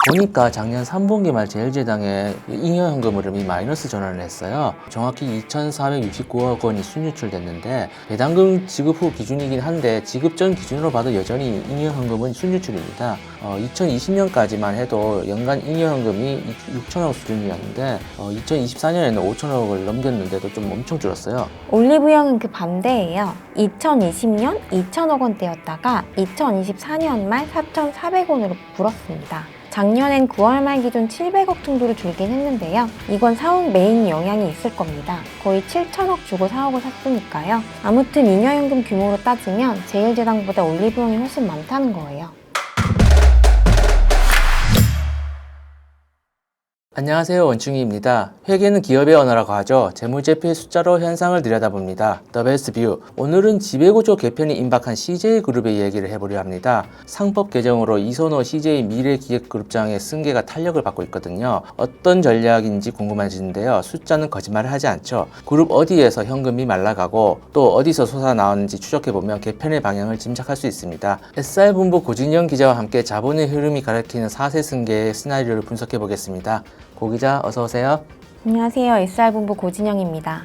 보니까 작년 3분기 말 제일제당에 잉여현금 흐름이 마이너스 전환을 했어요. 정확히 2,469억 원이 순유출됐는데 배당금 지급 후 기준이긴 한데 지급 전 기준으로 봐도 여전히 잉여현금은 순유출입니다. 2020년까지만 해도 연간 잉여현금이 6천억 수준이었는데 2024년에는 5천억을 넘겼는데도 좀 엄청 줄었어요. 올리브영은 그 반대예요. 2020년 2천억 원대였다가 2024년 말 4,400원으로 불었습니다. 작년엔 9월 말 기준 700억 정도로 줄긴 했는데요. 이건 사옥 메인 영향이 있을 겁니다. 거의 7천억 주고 사옥을 샀으니까요. 아무튼 잉여현금 규모로 따지면 제일제당보다 올리브영이 훨씬 많다는 거예요. 안녕하세요, 원충이입니다. 회계는 기업의 언어라고 하죠. 재무제표의 숫자로 현상을 들여다봅니다. The Best View. 오늘은 지배구조 개편이 임박한 CJ그룹의 얘기를 해보려 합니다. 상법 개정으로 이선호 CJ 미래기획그룹장의 승계가 탄력을 받고 있거든요. 어떤 전략인지 궁금해지는데요. 숫자는 거짓말을 하지 않죠. 그룹 어디에서 현금이 말라가고 또 어디서 솟아나왔는지 추적해보면 개편의 방향을 짐작할 수 있습니다. SR본부 고진영 기자와 함께 자본의 흐름이 가리키는 4세 승계의 시나리오를 분석해보겠습니다. 고 기자 어서 오세요. 안녕하세요. SR본부 고진영입니다.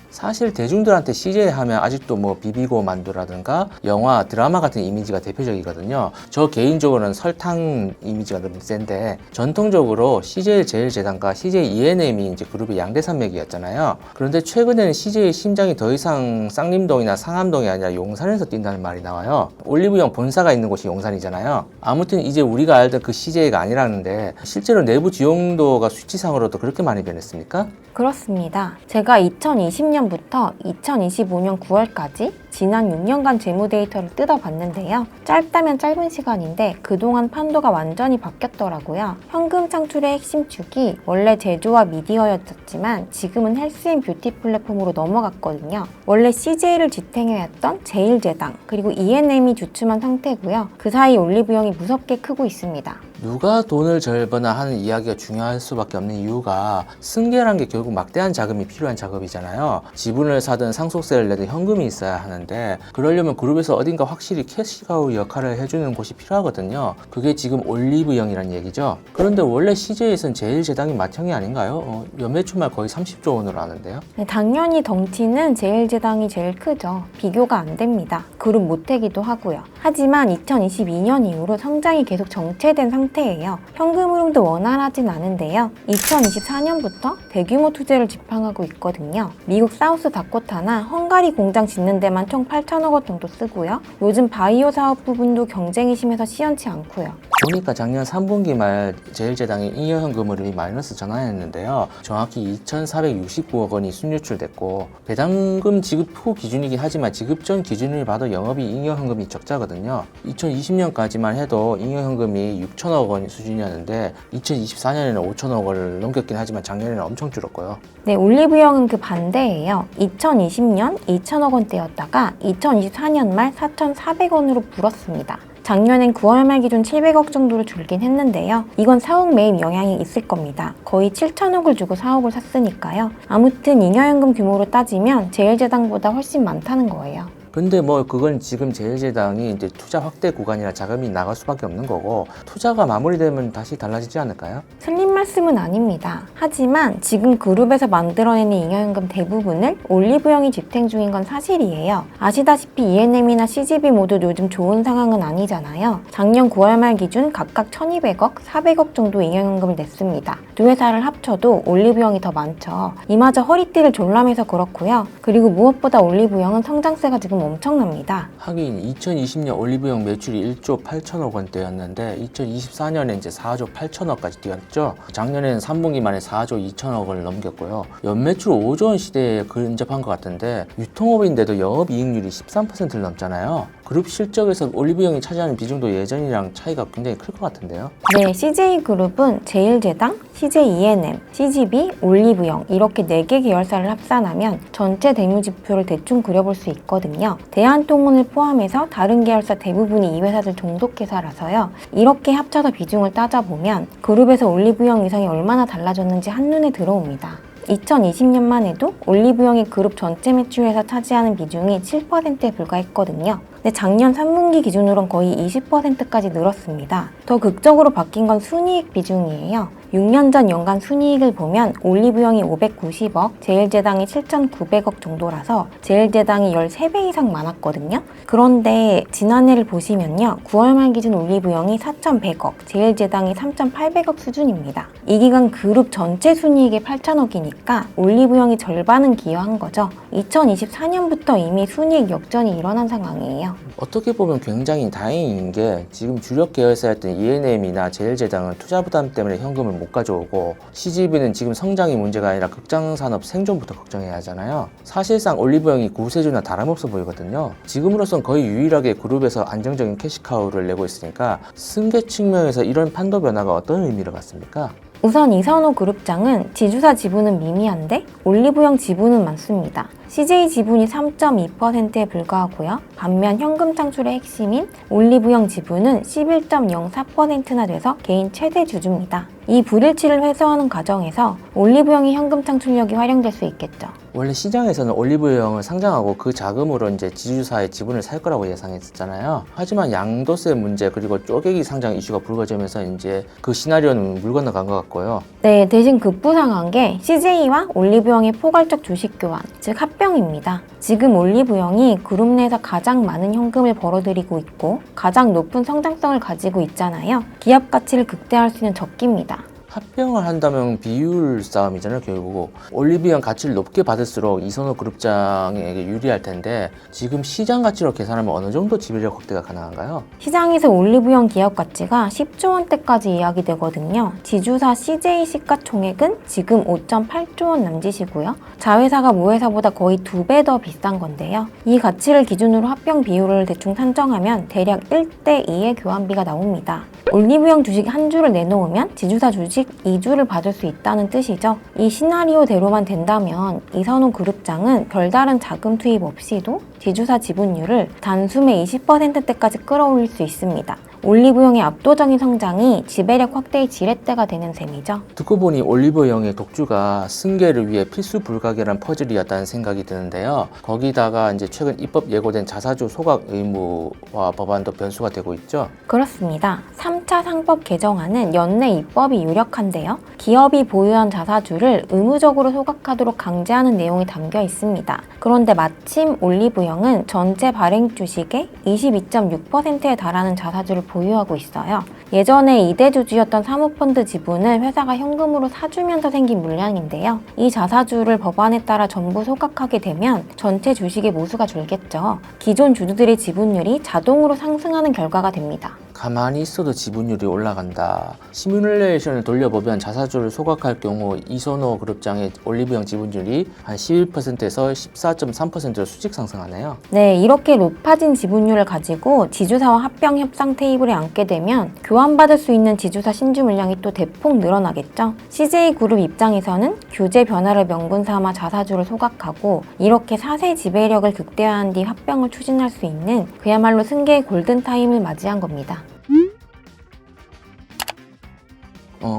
사실 대중들한테 CJ 하면 아직도 뭐 비비고 만두라든가 영화, 드라마 같은 이미지가 대표적이거든요. 저 개인적으로는 설탕 이미지가 너무 센데 전통적으로 CJ 제일제당과 CJ ENM이 이제 그룹의 양대 산맥이었잖아요. 그런데 최근에는 CJ의 심장이 더 이상 쌍림동이나 상암동이 아니라 용산에서 뛴다는 말이 나와요. 올리브영 본사가 있는 곳이 용산이잖아요. 아무튼 이제 우리가 알던 그 CJ가 아니라는데 실제로 내부 지용도가 수치상으로도 그렇게 많이 변했습니까? 그렇습니다. 제가 2020년부터 2025년 9월까지 지난 6년간 재무 데이터를 뜯어봤는데요. 짧다면 짧은 시간인데 그동안 판도가 완전히 바뀌었더라고요. 현금 창출의 핵심 축이 원래 제조와 미디어였었지만 지금은 헬스 앤 뷰티 플랫폼으로 넘어갔거든요. 원래 CJ를 지탱해왔던 제일제당 그리고 ENM이 주춤한 상태고요. 그 사이 올리브영이 무섭게 크고 있습니다. 누가 돈을 절거나 하는 이야기가 중요할 수밖에 없는 이유가 승계라는 게 결국 막대한 자금이 필요한 작업이잖아요. 지분을 사든 상속세를 내든 현금이 있어야 하는데 그러려면 그룹에서 어딘가 확실히 캐시카우 역할을 해주는 곳이 필요하거든요. 그게 지금 올리브영이라는 얘기죠. 그런데 원래 CJ에서는 제일제당이 맏형이 아닌가요? 연매출만 거의 30조 원으로 아는데요. 네, 당연히 덩치는 제일제당이 제일 크죠. 비교가 안 됩니다. 그룹 모태기도 하고요. 하지만 2022년 이후로 성장이 계속 정체된 상태예요. 현금 흐름도 원활하진 않은데요. 2024년부터 대규모 투자를 집행하고 있거든요. 미국 사우스 다코타나 헝가리 공장 짓는 데만 총 8천억 원 정도 쓰고요. 요즘 바이오 사업 부분도 경쟁이 심해서 시원치 않고요. 보니까 작년 3분기 말 제일제당의 잉여현금 흐름이 마이너스 전환했는데요. 정확히 2,469억 원이 순유출됐고 배당금 지급 후 기준이긴 하지만 지급 전 기준을 봐도 영업이 잉여현금이 적자거든요. 2020년까지만 해도 잉여현금이 6천억 원 수준이었는데 2024년에는 5천억 원을 넘겼긴 하지만 작년에는 엄청 줄었고요. 네, 올리브영은 그 반대예요. 2020년 2천억 원대였다가 2024년 말 4,400원으로 불었습니다. 작년엔 9월 말 기준 700억 정도로 줄긴 했는데요. 이건 사옥 매입 영향이 있을 겁니다. 거의 7천억을 주고 사옥을 샀으니까요. 아무튼 잉여현금 규모로 따지면 제일제당보다 훨씬 많다는 거예요. 근데 뭐 그건 지금 제일제당이 이제 투자 확대 구간이라 자금이 나갈 수밖에 없는 거고 투자가 마무리되면 다시 달라지지 않을까요? 틀린 말씀은 아닙니다. 하지만 지금 그룹에서 만들어내는 잉여현금 대부분을 올리브영이 집행 중인 건 사실이에요. 아시다시피 ENM이나 CGV 모두 요즘 좋은 상황은 아니잖아요. 작년 9월 말 기준 각각 1,200억, 400억 정도 잉여현금을 냈습니다. 두 회사를 합쳐도 올리브영이 더 많죠. 이마저 허리띠를 졸라매서 그렇고요. 그리고 무엇보다 올리브영은 성장세가 지금 엄청납니다. 하긴 2020년 올리브영 매출이 1조 8천억 원대였는데 2024년에 이제 4조 8천억까지 뛰었죠. 작년에는 3분기 만에 4조 2천억을 넘겼고요. 연매출 5조 원 시대에 근접한 것 같은데 유통업인데도 영업이익률이 13%를 넘잖아요. 그룹 실적에서 올리브영이 차지하는 비중도 예전이랑 차이가 굉장히 클 것 같은데요. 네, CJ그룹은 제일제당, CJ ENM, CGV, 올리브영 이렇게 4개 계열사를 합산하면 전체 대무지표를 대충 그려볼 수 있거든요. 대한통운을 포함해서 다른 계열사 대부분이 이 회사들 종속회사라서요. 이렇게 합쳐서 비중을 따져보면 그룹에서 올리브영 위상이 얼마나 달라졌는지 한눈에 들어옵니다. 2020년만 해도 올리브영이 그룹 전체 매출에서 차지하는 비중이 7%에 불과했거든요. 근데 작년 3분기 기준으로는 거의 20%까지 늘었습니다. 더 극적으로 바뀐 건 순이익 비중이에요. 6년 전 연간 순이익을 보면 올리브영이 590억, 제일제당이 7,900억 정도라서 제일제당이 13배 이상 많았거든요. 그런데 지난해를 보시면요. 9월 말 기준 올리브영이 4,100억, 제일제당이 3,800억 수준입니다. 이 기간 그룹 전체 순이익이 8,000억이니까 올리브영이 절반은 기여한 거죠. 2024년부터 이미 순이익 역전이 일어난 상황이에요. 어떻게 보면 굉장히 다행인 게 지금 주력 계열사였던 E&M이나 제일제당은 투자 부담 때문에 현금을 못 가져오고 CGV는 지금 성장이 문제가 아니라 극장산업 생존부터 걱정해야 하잖아요. 사실상 올리브영이 구세주나 다름없어 보이거든요. 지금으로선 거의 유일하게 그룹에서 안정적인 캐시카우를 내고 있으니까 승계 측면에서 이런 판도 변화가 어떤 의미를 갖습니까? 우선 이선호 그룹장은 지주사 지분은 미미한데 올리브영 지분은 많습니다. CJ 지분이 3.2%에 불과하고요. 반면 현금 창출의 핵심인 올리브영 지분은 11.04%나 돼서 개인 최대 주주입니다. 이 불일치를 해소하는 과정에서 올리브영의 현금 창출력이 활용될 수 있겠죠. 원래 시장에서는 올리브영을 상장하고 그 자금으로 이제 지주사의 지분을 살 거라고 예상했었잖아요. 하지만 양도세 문제 그리고 쪼개기 상장 이슈가 불거지면서 이제 그 시나리오는 물 건너간 것 같고요. 네, 대신 급부상한 게 CJ와 올리브영의 포괄적 주식 교환, 즉 합병입니다. 지금 올리브영이 그룹 내에서 가장 많은 현금을 벌어들이고 있고 가장 높은 성장성을 가지고 있잖아요. 기업 가치를 극대화할 수 있는 적기입니다. 합병을 한다면 비율 싸움이잖아요. 결국 올리브영 가치를 높게 받을수록 이선호 그룹장에게 유리할 텐데 지금 시장 가치로 계산하면 어느 정도 지배력 확대가 가능한가요? 시장에서 올리브영 기업 가치가 10조 원대까지 이야기되거든요. 지주사 CJ 시가총액은 지금 5.8조 원 남짓이고요. 자회사가 모회사보다 거의 2배 더 비싼 건데요. 이 가치를 기준으로 합병 비율을 대충 산정하면 대략 1대2의 교환비가 나옵니다. 올리브영 주식 한 주를 내놓으면 지주사 주식 2주를 받을 수 있다는 뜻이죠. 이 시나리오대로만 된다면 이선호 그룹장은 별다른 자금 투입 없이도 지주사 지분율을 단숨에 20%대까지 끌어올릴 수 있습니다. 올리브영의 압도적인 성장이 지배력 확대의 지렛대가 되는 셈이죠. 듣고 보니 올리브영의 독주가 승계를 위해 필수 불가결한 퍼즐이었다는 생각이 드는데요. 거기다가 이제 최근 입법 예고된 자사주 소각 의무화 법안도 변수가 되고 있죠. 그렇습니다. 3차 상법 개정안은 연내 입법이 유력한데요. 기업이 보유한 자사주를 의무적으로 소각하도록 강제하는 내용이 담겨 있습니다. 그런데 마침 올리브영은 전체 발행 주식의 22.6%에 달하는 자사주를 보유하고 있어요. 예전에 2대 주주였던 사모펀드 지분을 회사가 현금으로 사주면서 생긴 물량인데요. 이 자사주를 법안에 따라 전부 소각하게 되면 전체 주식의 모수가 줄겠죠. 기존 주주들의 지분율이 자동으로 상승하는 결과가 됩니다. 가만히 있어도 지분율이 올라간다. 시뮬레이션을 돌려보면 자사주를 소각할 경우 이선호 그룹장의 올리브영 지분율이 한 11%에서 14.3%로 수직 상승하네요. 네, 이렇게 높아진 지분율을 가지고 지주사와 합병 협상 테이블에 앉게 되면 교환받을 수 있는 지주사 신주 물량이 또 대폭 늘어나겠죠. CJ그룹 입장에서는 규제 변화를 명분 삼아 자사주를 소각하고 이렇게 4세 지배력을 극대화한 뒤 합병을 추진할 수 있는 그야말로 승계의 골든타임을 맞이한 겁니다.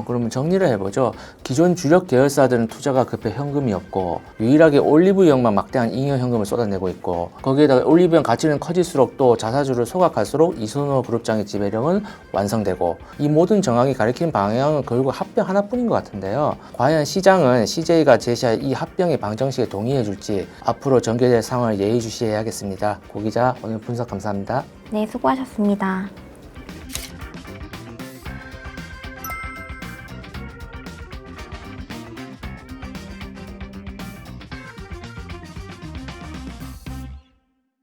그러면 정리를 해보죠. 기존 주력 계열사들은 투자가 급해 현금이 없고 유일하게 올리브영만 막대한 잉여 현금을 쏟아내고 있고 거기에다가 올리브영 가치는 커질수록 또 자사주를 소각할수록 이선호 그룹장의 지배력은 완성되고 이 모든 정황이 가리키는 방향은 결국 합병 하나뿐인 것 같은데요. 과연 시장은 CJ가 제시할 이 합병의 방정식에 동의해줄지 앞으로 전개될 상황을 예의주시해야겠습니다. 고 기자 오늘 분석 감사합니다. 네, 수고하셨습니다.